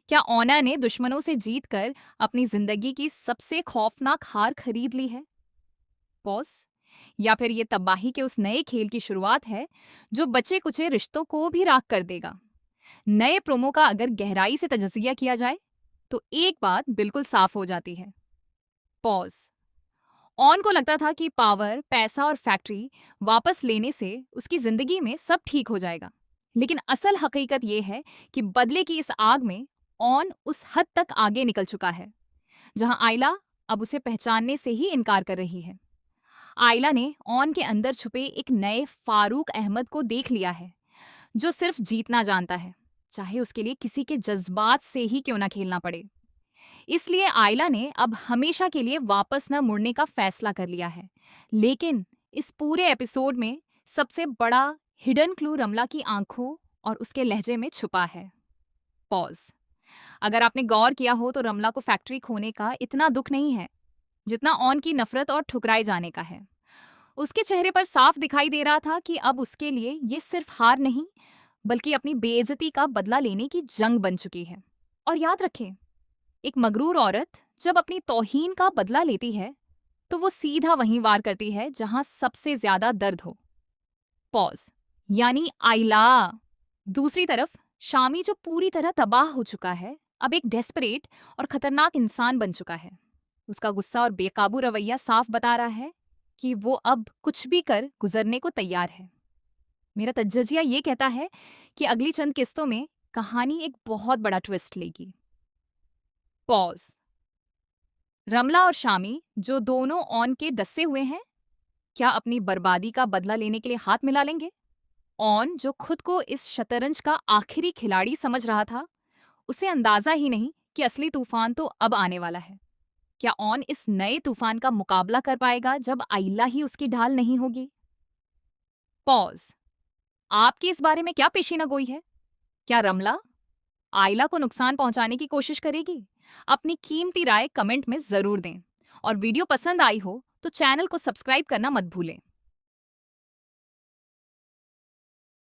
क्या ओना ने दुश्मनों से जीतकर अपनी जिंदगी की सबसे खौफनाक हार खरीद ली है? पॉज। या फिर ये तबाही के उस नए खेल की शुरुआत है जो बचे कुचे रिश्तों को भी राख कर देगा? नए प्रोमो का अगर गहराई से तजज़िया किया जाए तो एक बात बिल्कुल साफ हो जाती है। पॉज। ऑन को लगता था कि पावर, पैसा और फैक्ट्री वापस लेने से उसकी जिंदगी में सब ठीक हो जाएगा। लेकिन असल हकीकत यह है कि बदले की इस आग में ऑन उस हद तक आगे निकल चुका है जहां आयला अब उसे पहचानने से ही इनकार कर रही है। आयला ने ऑन के अंदर छुपे एक नए फारूक अहमद को देख लिया है, जो सिर्फ जीतना जानता है, चाहे उसके लिए किसी के जज्बात से ही क्यों ना खेलना पड़े। इसलिए आयला ने अब हमेशा के लिए वापस न मुड़ने का फैसला कर लिया है। लेकिन इस पूरे एपिसोड में सबसे बड़ा हिडन क्लू रमला की आंखों और उसके लहजे में छुपा है। पॉज। अगर आपने गौर किया हो तो रमला को फैक्ट्री खोने का इतना दुख नहीं है जितना ऑन की नफरत और ठुकराए जाने का है। उसके चेहरे पर साफ दिखाई दे रहा था कि अब उसके लिए ये सिर्फ हार नहीं, बल्कि अपनी बेइज्जती का बदला लेने की जंग बन चुकी है। और याद रखें, एक मगरूर औरत जब अपनी तौहीन का बदला लेती है तो वो सीधा वहीं वार करती है जहां सबसे ज्यादा दर्द हो। पॉज। यानी आइला। दूसरी तरफ शामी जो पूरी तरह तबाह हो चुका है, अब एक डेस्परेट और खतरनाक इंसान बन चुका है। उसका गुस्सा और बेकाबू रवैया साफ बता रहा है कि वो अब कुछ भी कर गुजरने को तैयार है। मेरा तजजिया ये कहता है कि अगली चंद किस्तों में कहानी एक बहुत बड़ा ट्विस्ट लेगी। पॉज। रमला और शामी जो दोनों ऑन के डसे हुए हैं, क्या अपनी बर्बादी का बदला लेने के लिए हाथ मिला लेंगे? ऑन जो खुद को इस शतरंज का आखिरी खिलाड़ी समझ रहा था, उसे अंदाजा ही नहीं कि असली तूफान तो अब आने वाला है। क्या ऑन इस नए तूफान का मुकाबला कर पाएगा जब आइला ही उसकी ढाल नहीं होगी? पॉज। आपकी इस बारे में क्या पेशीना गोई है? क्या रमला आइला को नुकसान पहुंचाने की कोशिश करेगी? अपनी कीमती राय कमेंट में जरूर दें। और वीडियो पसंद आई हो तो चैनल को सब्सक्राइब करना मत भूलें।